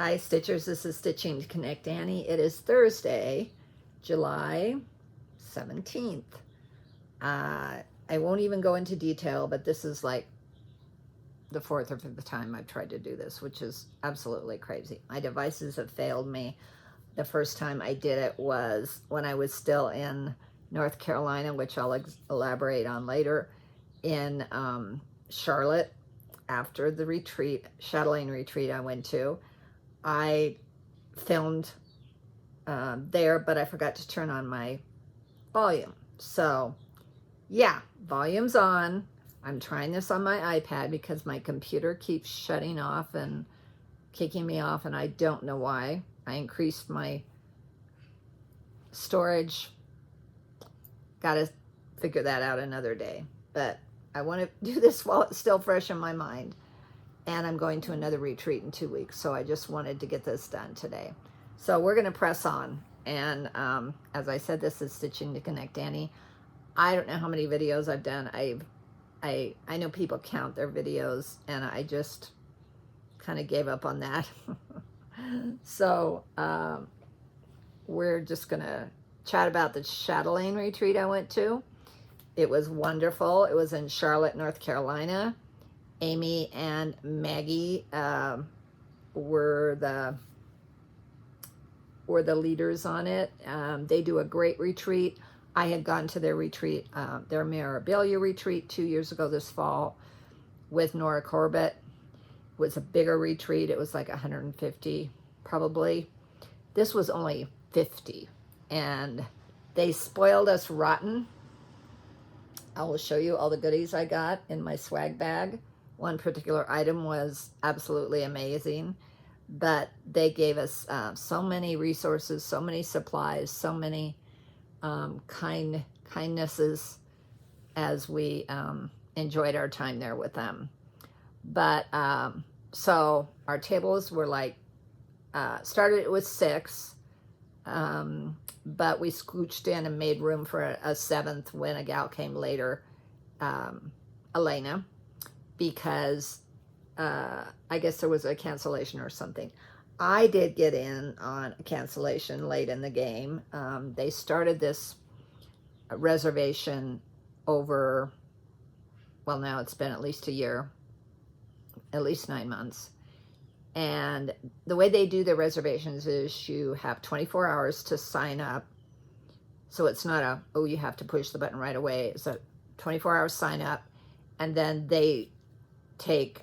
Hi Stitchers, this is Stitching to Connect Annie. It is Thursday, July 17th. I won't even go into detail, but this is like the fourth or fifth time I've tried to do this, which is absolutely crazy. My devices have failed me. The first time I did it was when I was still in North Carolina, which I'll elaborate on later, in Charlotte, after the retreat, Chatellaine Retreat I went to. I filmed there, but I forgot to turn on my volume. So yeah, volume's on. I'm trying this on my iPad because my computer keeps shutting off and kicking me off, and I don't know why. I increased my storage. Got to figure that out another day. But I want to do this while it's still fresh in my mind. And I'm going to another retreat in 2 weeks, so I just wanted to get this done today. So we're going to press on. And as I said, this is Stitching to Connect Annie. I don't know how many videos I've done. I know people count their videos, and I just kind of gave up on that. So we're just going to chat about the Chatellaine Retreat I went to. It was wonderful. It was in Charlotte, North Carolina. Amy and Maggie were the leaders on it. They do a great retreat. I had gone to their retreat, their memorabilia retreat 2 years ago this fall with Nora Corbett. It was a bigger retreat. It was like 150 probably. This was only 50, and they spoiled us rotten. I will show you all the goodies I got in my swag bag. One particular item was absolutely amazing, but they gave us so many resources, so many supplies, so many kindnesses as we enjoyed our time there with them. But so our tables were like, started with 6, but we scooched in and made room for a 7th when a gal came later, Elena, because I guess there was a cancellation or something. I did get in on a cancellation late in the game. They started this reservation over, well, now it's been at least a year, at least 9 months. And the way they do their reservations is you have 24 hours to sign up. So it's not oh, you have to push the button right away. It's a 24-hour sign up, and then they take,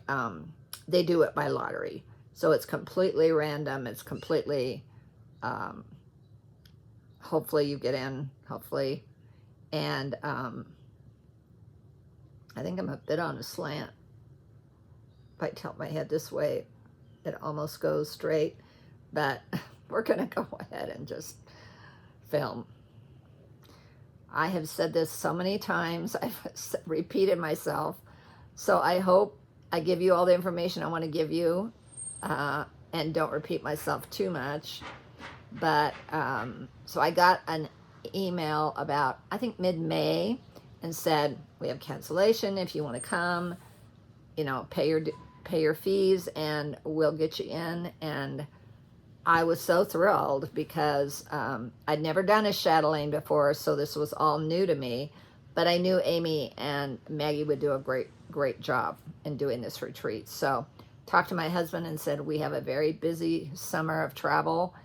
they do it by lottery. So it's completely random. It's completely, hopefully you get in, hopefully. And I think I'm a bit on a slant. If I tilt my head this way, it almost goes straight, but we're gonna go ahead and just film. I have said this so many times, I've repeated myself, so I hope I give you all the information I want to give you, and don't repeat myself too much. But so I got an email about, I think, mid-May, and said, we have cancellation. If you want to come, you know, pay your fees and we'll get you in. And I was so thrilled because I'd never done a Chatellaine before, so this was all new to me. But I knew Amy and Maggie would do a great job in doing this retreat. So talked to my husband and said, we have a very busy summer of travel,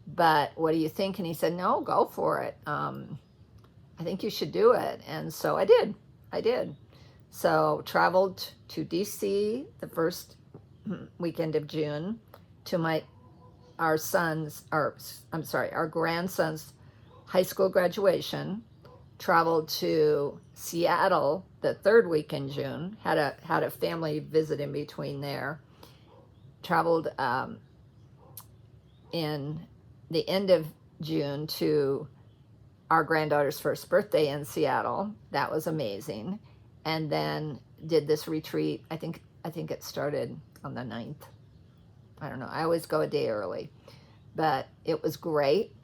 but what do you think? And he said, no, go for it. I think you should do it. And so I did. So traveled to DC the first weekend of June to our grandson's high school graduation. Traveled to Seattle the third week in June. Had a family visit in between there. Traveled in the end of June to our granddaughter's first birthday in Seattle. That was amazing. And then did this retreat. I think it started on the 9th. I don't know. I always go a day early, but it was great.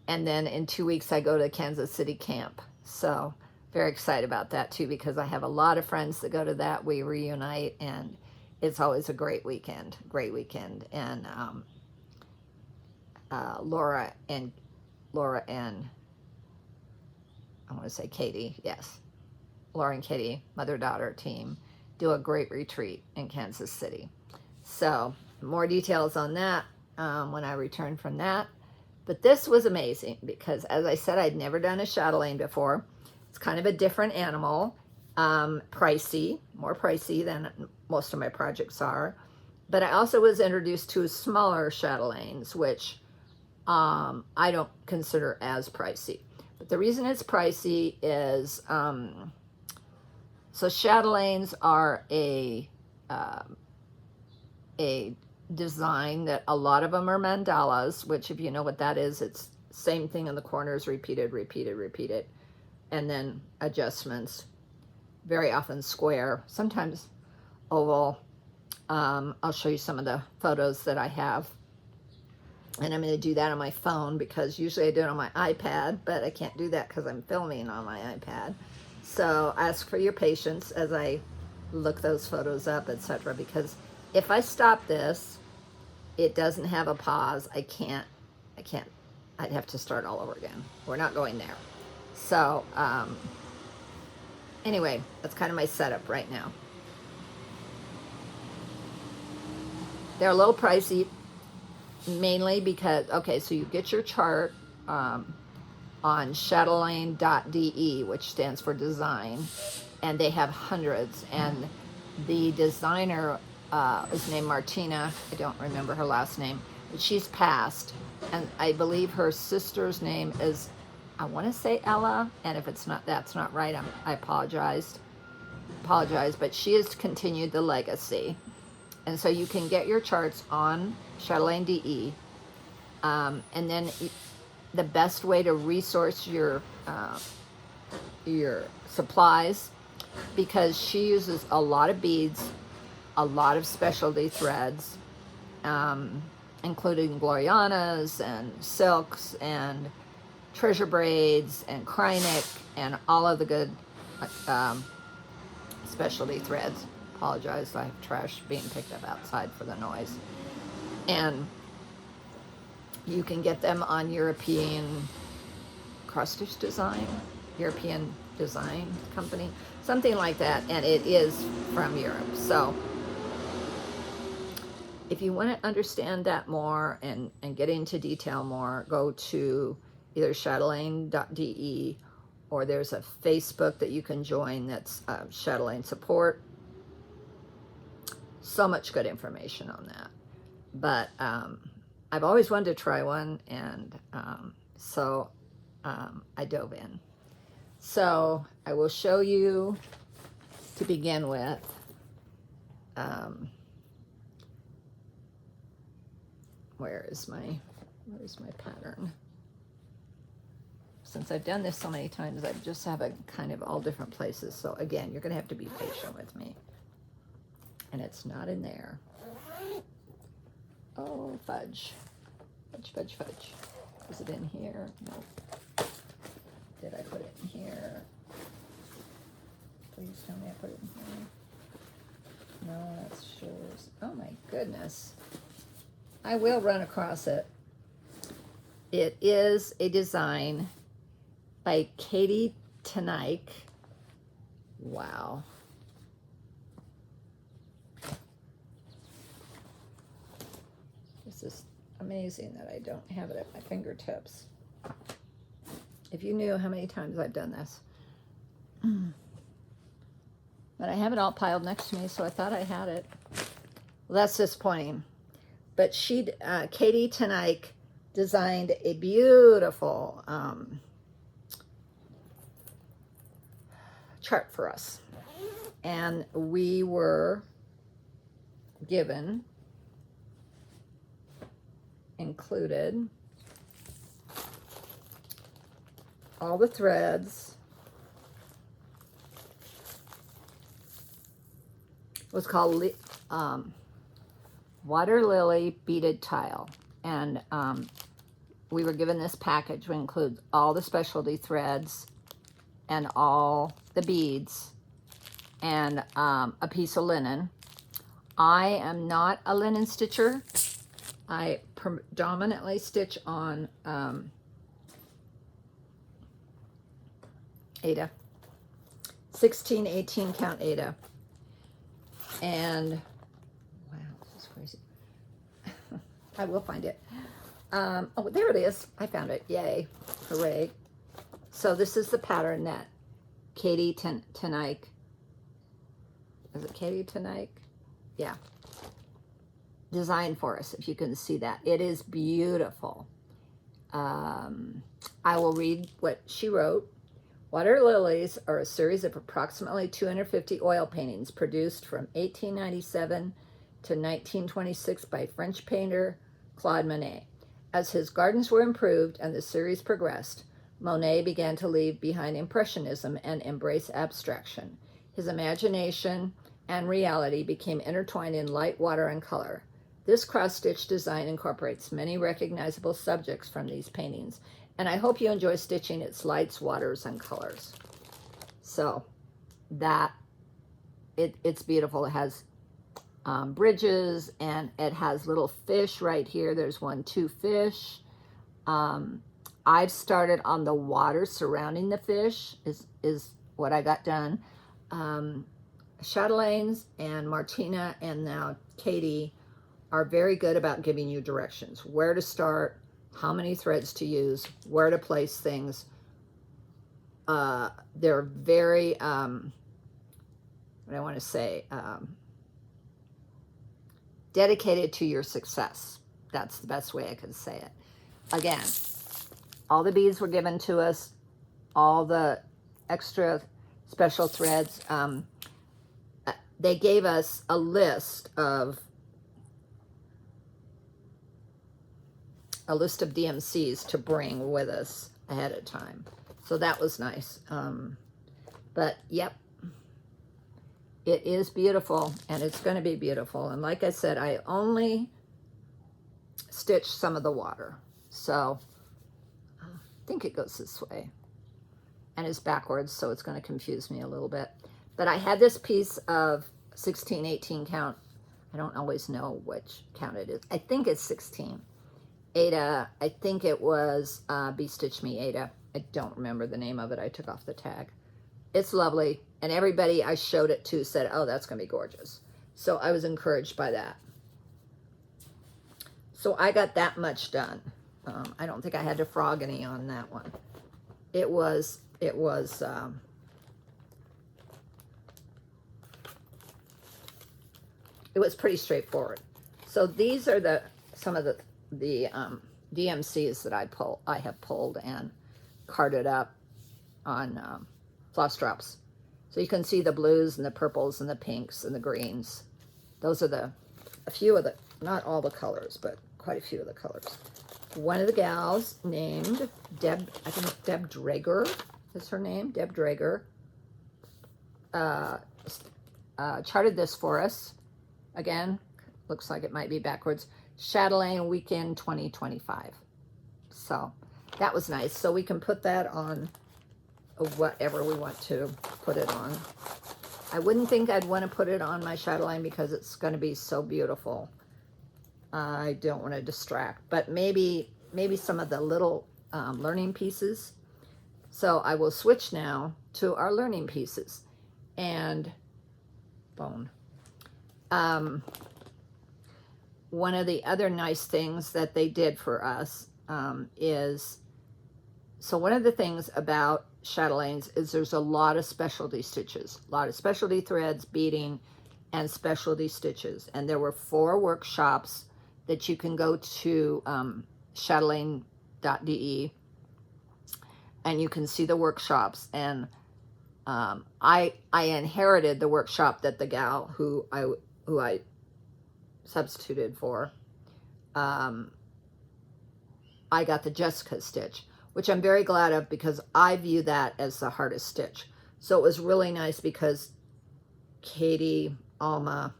And then in 2 weeks, I go to Kansas City camp. So very excited about that too, because I have a lot of friends that go to that. We reunite, and it's always a great weekend. And Laura and I want to say Katie, yes, Laura and Katie, mother-daughter team, do a great retreat in Kansas City. So more details on that when I return from that. But this was amazing because, as I said, I'd never done a chatelaine before. It's kind of a different animal, pricey, more pricey than most of my projects are. But I also was introduced to smaller chatelaines, which I don't consider as pricey. But the reason it's pricey is, so chatelaines are a design that a lot of them are mandalas, which if you know what that is, it's same thing in the corners, repeated, and then adjustments, very often square, sometimes oval. I'll show you some of the photos that I have. And I'm going to do that on my phone because usually I do it on my iPad, but I can't do that because I'm filming on my iPad. So ask for your patience as I look those photos up, etc. Because if I stop this, it doesn't have a pause. I can't, I'd have to start all over again. We're not going there. So anyway, that's kind of my setup right now. They're a little pricey, mainly because, okay, so you get your chart on Chatellaine.de, which stands for design, and they have hundreds, and the designer is named Martina. I don't remember her last name, but she's passed, and I believe her sister's name is, I want to say Ella, and if it's not, that's not right, I apologize, but she has continued the legacy. And so you can get your charts on Chatellaine.de, and then the best way to resource your supplies, because she uses a lot of beads, a lot of specialty threads, including Glorianas and silks and treasure braids and Krynic and all of the good specialty threads. Apologize, I have trash being picked up outside for the noise. And you can get them on European cross-stitch design, European design company, something like that, and it is from Europe. So if you want to understand that more and get into detail more, go to either Chatellaine.de, or there's a Facebook that you can join that's Chatellaine Support. So much good information on that. But I've always wanted to try one, and so I dove in. So I will show you to begin with. Where's my pattern? Since I've done this so many times, I just have it kind of all different places. So again, you're going to have to be patient with me. And it's not in there. Oh, fudge. Fudge. Is it in here? No. Did I put it in here? Please tell me I put it in here. No, that's yours. Oh my goodness. I will run across it. It is a design by Katie Tanaik. Wow. This is amazing that I don't have it at my fingertips. If you knew how many times I've done this. But I have it all piled next to me, so I thought I had it. Well, that's disappointing. But Katie Tanaik designed a beautiful chart for us. And we were given, included, all the threads. It was called Water Lily Beaded Tile. And we were given this package, which includes all the specialty threads and all the beads and a piece of linen. I am not a linen stitcher. I predominantly stitch on Aida, 16, 18 count Aida. And wow, this is crazy. I will find it. Oh, there it is. I found it. Yay. Hooray. So this is the pattern that Katie Tanaik, is it Katie Tanaik? Yeah. Designed for us, if you can see that. It is beautiful. I will read what she wrote. Water lilies are a series of approximately 250 oil paintings produced from 1897 to 1926 by French painter Claude Monet. As his gardens were improved and the series progressed, Monet began to leave behind Impressionism and embrace abstraction. His imagination and reality became intertwined in light, water, and color. This cross-stitch design incorporates many recognizable subjects from these paintings, and I hope you enjoy stitching its lights, waters, and colors. So that, it's beautiful. It has bridges, and it has little fish right here. There's 2 fish. I've started on the water surrounding the fish is what I got done. Chatelaine's and Martina and now Katie are very good about giving you directions, where to start, how many threads to use, where to place things. They're very, what I want to say, dedicated to your success. That's the best way I could say it. Again, all the beads were given to us, all the extra special threads. They gave us a list of DMCs to bring with us ahead of time. So that was nice. But yep, it is beautiful, and it's going to be beautiful. And like I said, I only stitched some of the water. So I think it goes this way. And it's backwards, so it's going to confuse me a little bit. But I had this piece of 16, 18 count. I don't always know which count it is. I think it's 16. Aida, I think it was Be Stitch Me Aida. I don't remember the name of it. I took off the tag. It's lovely. And everybody I showed it to said, oh, that's going to be gorgeous. So I was encouraged by that. So I got that much done. I don't think I had to frog any on that one. It was pretty straightforward. So these are some of the DMCs that I have pulled and carded up on floss drops. So you can see the blues and the purples and the pinks and the greens. Those are a few of the, not all the colors, but quite a few of the colors. One of the gals named Deb, I think Deb Drager is her name, Deb Drager, charted this for us. Again, looks like it might be backwards. Chatellaine Weekend 2025. So that was nice. So we can put that on whatever we want to put it on. I wouldn't think I'd want to put it on my Chatellaine because it's going to be so beautiful. I don't want to distract, but maybe some of the little learning pieces. So I will switch now to our learning pieces. And bone. One of the other nice things that they did for us is, so one of the things about Chatelaine's is there's a lot of specialty stitches, a lot of specialty threads, beading, and specialty stitches. And there were 4 workshops that you can go to Chatellaine.de and you can see the workshops. And I inherited the workshop that the gal who I substituted for, I got the Jessica stitch, which I'm very glad of because I view that as the hardest stitch. So it was really nice because Katie Alma,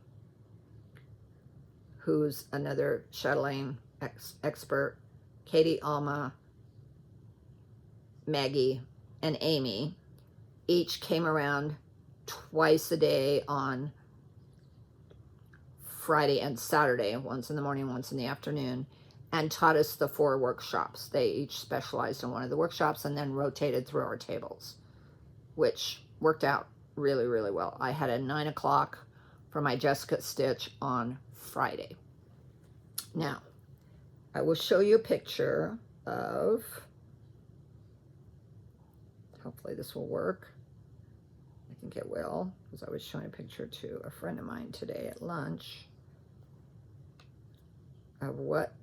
who's another Chatellaine expert, Katie Alma, Maggie, and Amy each came around twice a day on Friday and Saturday, once in the morning, once in the afternoon, and taught us the 4 workshops. They each specialized in one of the workshops and then rotated through our tables, which worked out really, really well. I had a 9 o'clock for my Jessica Stitch on Friday. Now, I will show you a picture of, hopefully this will work. I think it will, because I was showing a picture to a friend of mine today at lunch of what,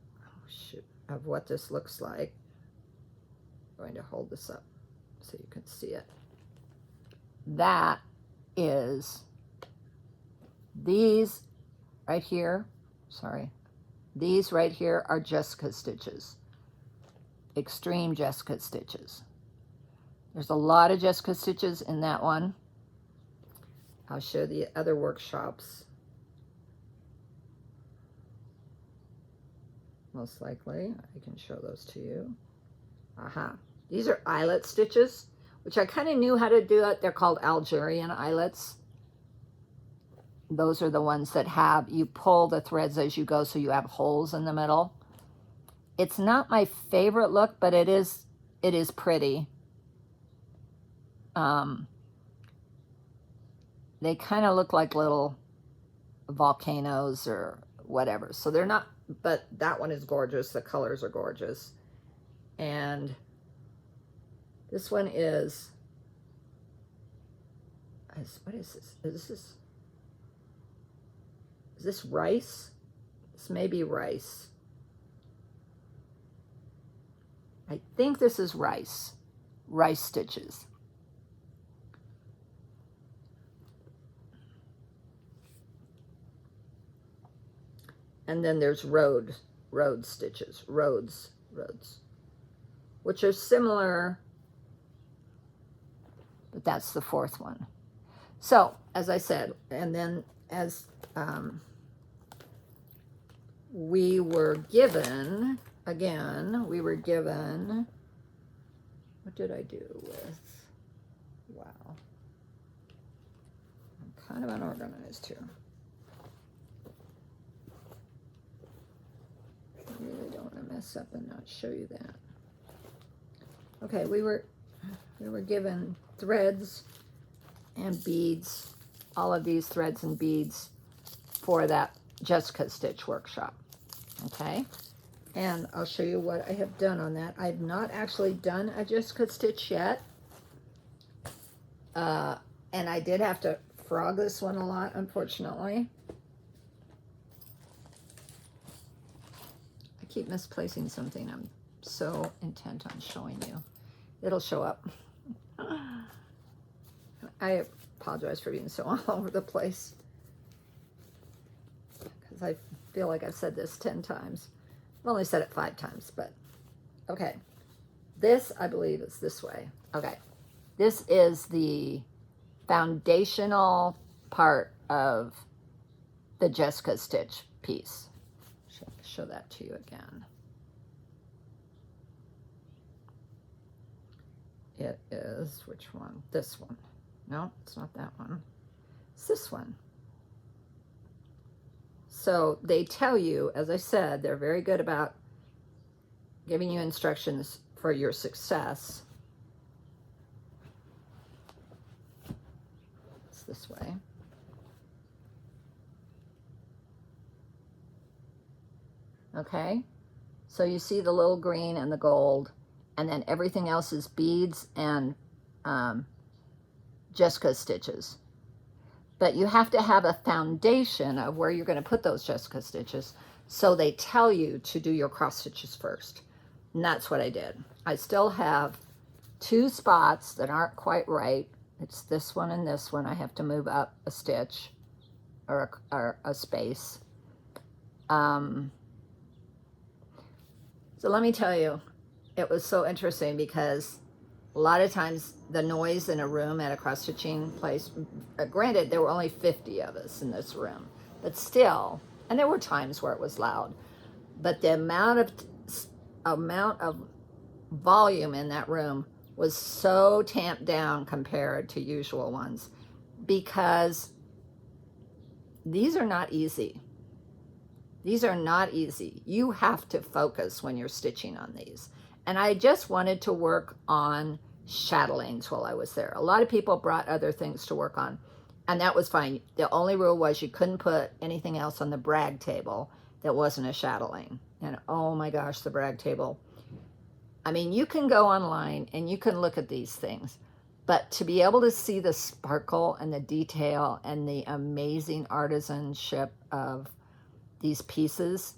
of what this looks like. I'm going to hold this up so you can see it. That is these right here, sorry, these right here are Jessica stitches, extreme Jessica stitches. There's a lot of Jessica stitches in that one. I'll show the other workshops. Most likely, I can show those to you. Aha, these are eyelet stitches, which I kind of knew how to do it. They're called Algerian eyelets. Those are the ones that have, you pull the threads as you go so you have holes in the middle. It's not my favorite look, but it is pretty. They kind of look like little volcanoes or whatever. So they're not, but that one is gorgeous. The colors are gorgeous. And this one is what is this? Is this rice? This may be rice. I think this is rice stitches. And then there's road stitches, roads, which are similar, but that's the 4th one. So, as I said, and then as we were given, again, what did I do with, wow, I'm kind of unorganized here. I really don't want to mess up and not show you that. Okay, we were given threads and beads, all of these threads and beads for that Jessica Stitch workshop. Okay, and I'll show you what I have done on that. I've not actually done a Jessica Stitch yet, and I did have to frog this one a lot, unfortunately. I keep misplacing something. I'm so intent on showing you. It'll show up. I apologize for being so all over the place, because I feel like I've said this 10 times. I've only said it 5 times, but okay. This, I believe, is this way. Okay. This is the foundational part of the Jessica Stitch piece. Show that to you again. It is, which one? This one. No, it's not that one. It's this one. So they tell you, as I said, they're very good about giving you instructions for your success. It's this way. Okay, so you see the little green and the gold, and then everything else is beads and Jessica stitches. But you have to have a foundation of where you're going to put those Jessica stitches, so they tell you to do your cross stitches first. And that's what I did. I still have 2 spots that aren't quite right. It's this one and this one. I have to move up a stitch or a space. So let me tell you, it was so interesting because a lot of times the noise in a room at a cross-stitching place, granted, there were only 50 of us in this room, but still, and there were times where it was loud, but the amount of volume in that room was so tamped down compared to usual ones, because these are not easy. These are not easy. You have to focus when you're stitching on these. And I just wanted to work on chatelaines while I was there. A lot of people brought other things to work on, and that was fine. The only rule was you couldn't put anything else on the brag table that wasn't a chatelaine. And oh my gosh, the brag table. I mean, you can go online and you can look at these things, but to be able to see the sparkle and the detail and the amazing artisanship of these pieces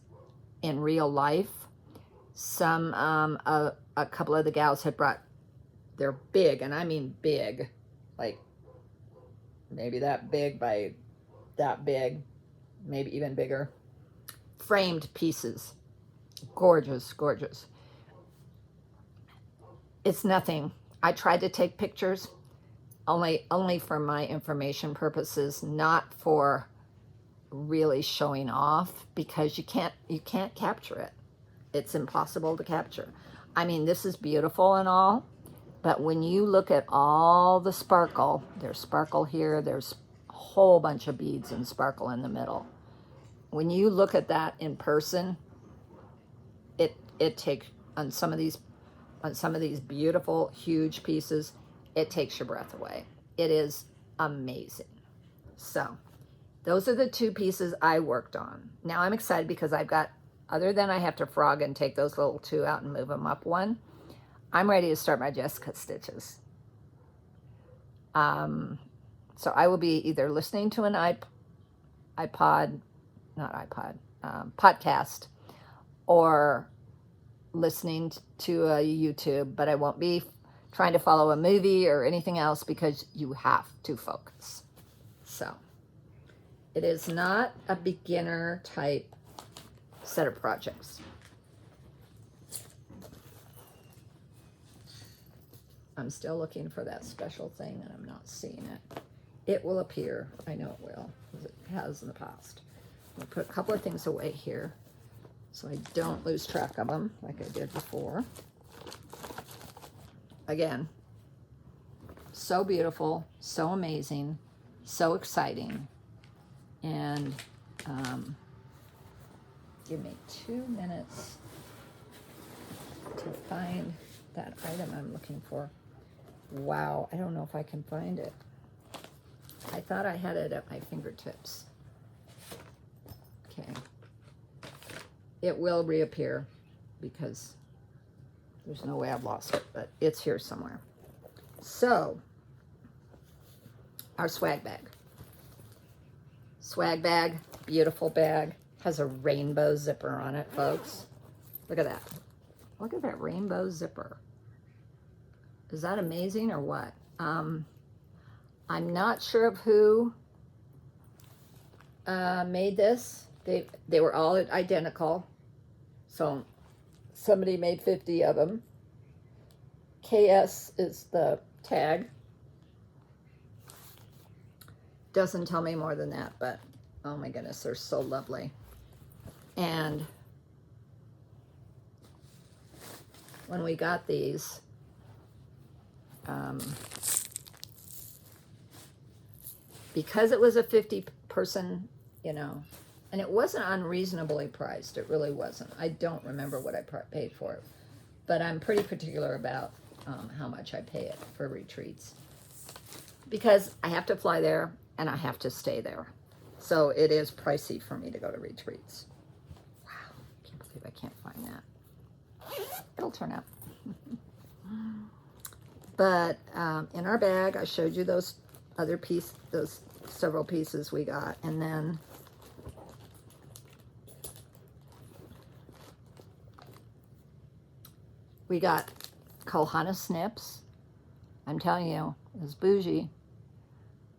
in real life, a couple of the gals had brought, they're big, and I mean big, like maybe that big by that big, maybe even bigger, framed pieces. Gorgeous, gorgeous. It's nothing. I tried to take pictures only for my information purposes, not for really showing off, because you can't capture it. It's impossible to capture. I mean, this is beautiful and all, but when you look at all the sparkle, there's sparkle here, there's a whole bunch of beads and sparkle in the middle. When you look at that in person, it takes, on some of these beautiful, huge pieces, it takes your breath away. It is amazing. So those are the two pieces I worked on. Now I'm excited because I've got, other than I have to frog and take those little two out and move them up one, I'm ready to start my Jessica stitches. So I will be either listening to an podcast, or listening to a YouTube, but I won't be trying to follow a movie or anything else because you have to focus. So it is not a beginner type set of projects. I'm still looking for that special thing and I'm not seeing it. It will appear. I know it will, as it has in the past. I'll put a couple of things away here so I don't lose track of them like I did before. Again, so beautiful, so amazing, so exciting. And give me 2 minutes to find that item I'm looking for. Wow, I don't know if I can find it. I thought I had it at my fingertips. Okay. It will reappear because there's no way I've lost it, but it's here somewhere. So, our swag bag. Swag bag, beautiful bag, has a rainbow zipper on it, folks. Look at that. Look at that rainbow zipper. Is that amazing or what? I'm not sure of who made this. They were all identical. So somebody made 50 of them. KS is the tag. Doesn't tell me more than that, but oh my goodness, they're so lovely. And when we got these, because it was a 50-person, and it wasn't unreasonably priced. It really wasn't. I don't remember what I paid for it, but I'm pretty particular about how much I pay it for retreats, because I have to fly there and I have to stay there. So it is pricey for me to go to retreats. Wow, I can't believe I can't find that. It'll turn out. But in our bag, I showed you those several pieces we got, and then we got Kohana snips. I'm telling you, it's bougie.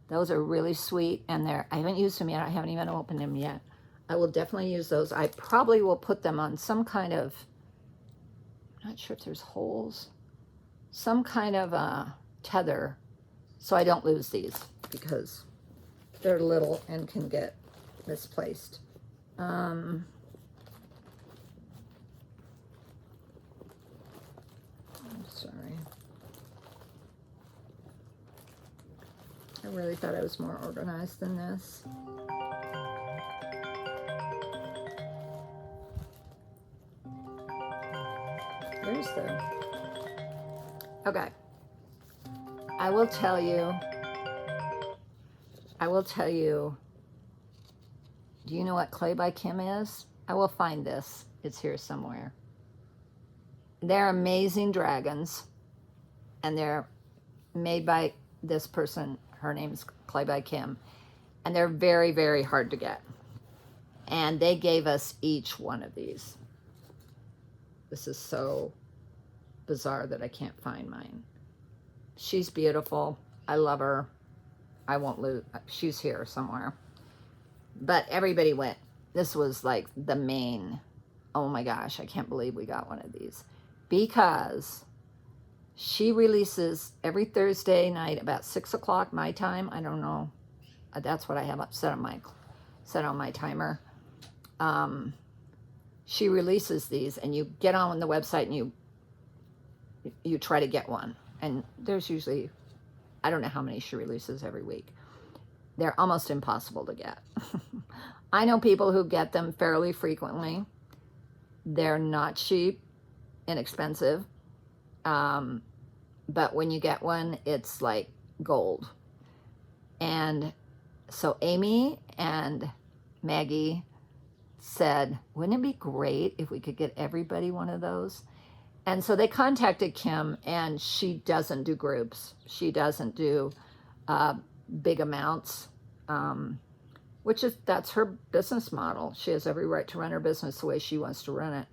Those are really sweet, and I haven't used them yet. I haven't even opened them yet. I will definitely use those. I probably will put them on some kind of, I'm not sure if there's holes, some kind of a tether, so I don't lose these, because they're little and can get misplaced. I'm sorry. I really thought I was more organized than this. Where's the... Okay. I will tell you, do you know what Clay by Kim is? I will find this. It's here somewhere. They're amazing dragons, and they're made by this person. Her name's Clay by Kim, and they're very, very hard to get. And they gave us each one of these. This is so bizarre that I can't find mine. She's beautiful. I love her. I won't lose. She's here somewhere. But everybody went. This was like the main. Oh my gosh, I can't believe we got one of these. Because she releases every Thursday night about 6 o'clock my time. I don't know. That's what I have set on my timer. She releases these, and you get on the website and you try to get one. And there's usually, I don't know how many she releases every week. They're almost impossible to get. I know people who get them fairly frequently. They're not cheap, inexpensive. But when you get one, it's like gold. And so Amy and Maggie said, wouldn't it be great if we could get everybody one of those? And so they contacted Kim, and she doesn't do groups. She doesn't do big amounts, that's her business model. She has every right to run her business the way she wants to run it.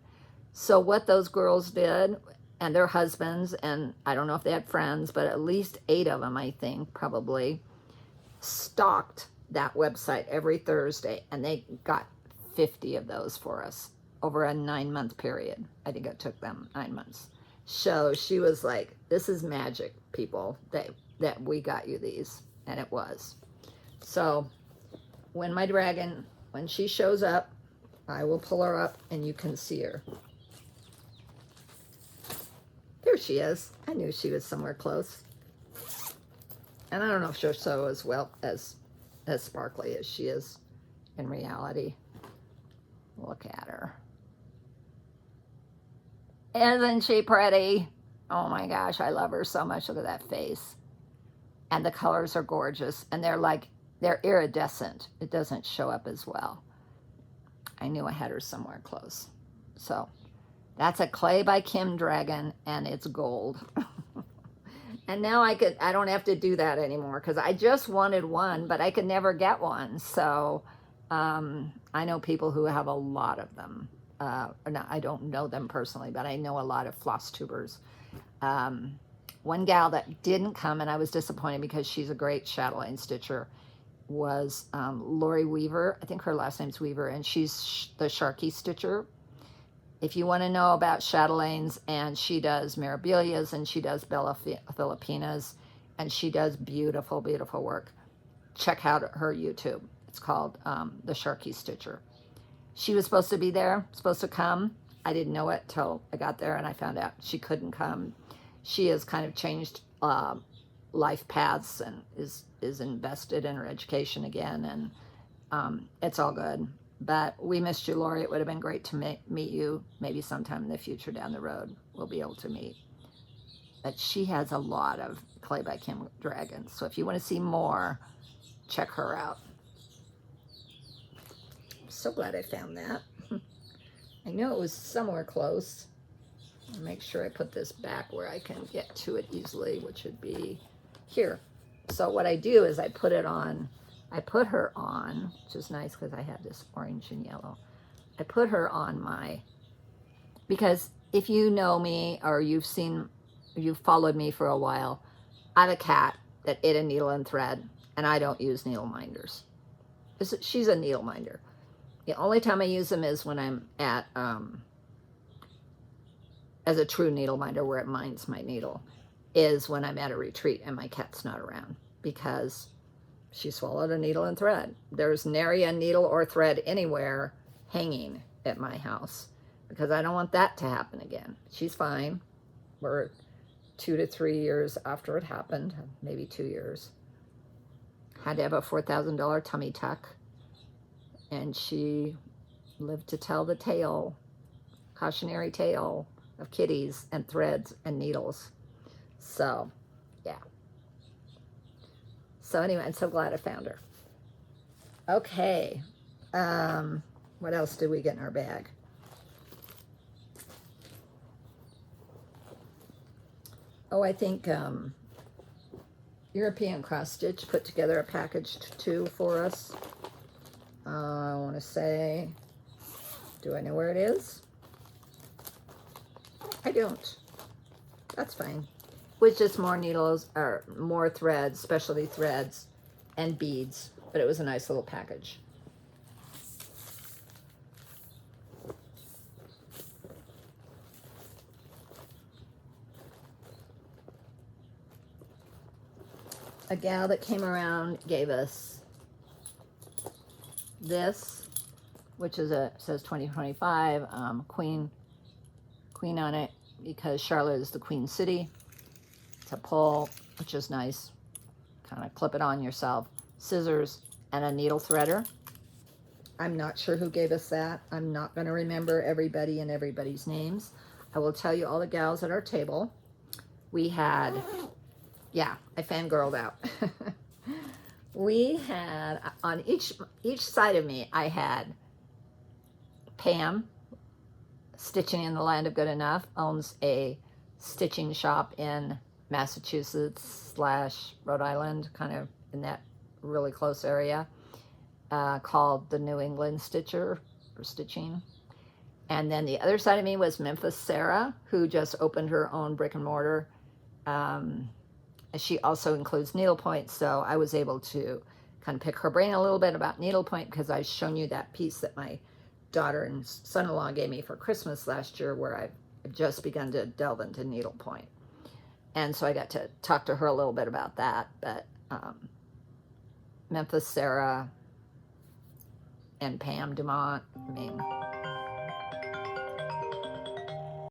So what those girls did, and their husbands, and I don't know if they had friends, but at least 8 of them, I think, probably, stocked that website every Thursday, and they got 50 of those for us over a 9-month period. I think it took them 9 months. So she was like, this is magic, people, that we got you these. And it was. So when my dragon, when she shows up, I will pull her up and you can see her. There she is. I knew she was somewhere close. And I don't know if she'll show as well as sparkly as she is in reality. Look at her. Isn't she pretty? Oh my gosh, I love her so much. Look at that face. And the colors are gorgeous. And they're iridescent. It doesn't show up as well. I knew I had her somewhere close. So that's a Clay by Kim dragon, and it's gold. And now I don't have to do that anymore, because I just wanted one, but I could never get one. So I know people who have a lot of them. I don't know them personally, but I know a lot of floss tubers. One gal that didn't come, and I was disappointed because she's a great chatelaine stitcher, was Lori Weaver. I think her last name's Weaver, and she's the Sharky stitcher. If you want to know about chatelaines, and she does mirabilias, and she does Bella Filipinas, and she does beautiful, beautiful work, check out her YouTube. It's called the Sharky Stitcher. She was supposed to be there, supposed to come. I didn't know it till I got there, and I found out she couldn't come. She has kind of changed life paths and is invested in her education again, and it's all good. But we missed you, Lori. It would have been great to meet you maybe sometime in the future down the road. We'll be able to meet. But she has a lot of Clay by Kim dragons. So if you want to see more, check her out. I'm so glad I found that. I know it was somewhere close. I'll make sure I put this back where I can get to it easily, which would be here. So what I do is I put her on, which is nice because I have this orange and yellow. I put her on because if you know me or you've followed me for a while, I have a cat that ate a needle and thread, and I don't use needle minders. She's a needle minder. The only time I use them is when I'm at, as a true needle minder where it minds my needle, is when I'm at a retreat and my cat's not around, because she swallowed a needle and thread. There's nary a needle or thread anywhere hanging at my house, because I don't want that to happen again. She's fine. We're 2 to 3 years after it happened, maybe 2 years. Had to have a $4,000 tummy tuck, and she lived to tell the tale, cautionary tale of kitties and threads and needles. So, yeah. So anyway, I'm so glad I found her. Okay. What else did we get in our bag? Oh, I think European Cross Stitch put together a package too for us. I want to say, do I know where it is? I don't. That's fine. With just more needles, or more threads, specialty threads, and beads. But it was a nice little package. A gal that came around gave us this, which is says 2025, queen on it, because Charlotte is the Queen City. It's a pull, which is nice. Kind of clip it on yourself. Scissors and a needle threader. I'm not sure who gave us that. I'm not going to remember everybody and everybody's names. I will tell you all the gals at our table. We had, yeah, I fangirled out. We had, on each side of me, I had Pam, Stitching in the Land of Good Enough, owns a stitching shop in Massachusetts / Rhode Island, kind of in that really close area, called the New England Stitcher, or Stitching. And then the other side of me was Memphis Sarah, who just opened her own brick and mortar. She also includes needlepoint, so I was able to kind of pick her brain a little bit about needlepoint, because I've shown you that piece that my daughter and son-in-law gave me for Christmas last year, where I've just begun to delve into needlepoint. And so I got to talk to her a little bit about that. But Memphis Sarah and Pam Dumont, I mean,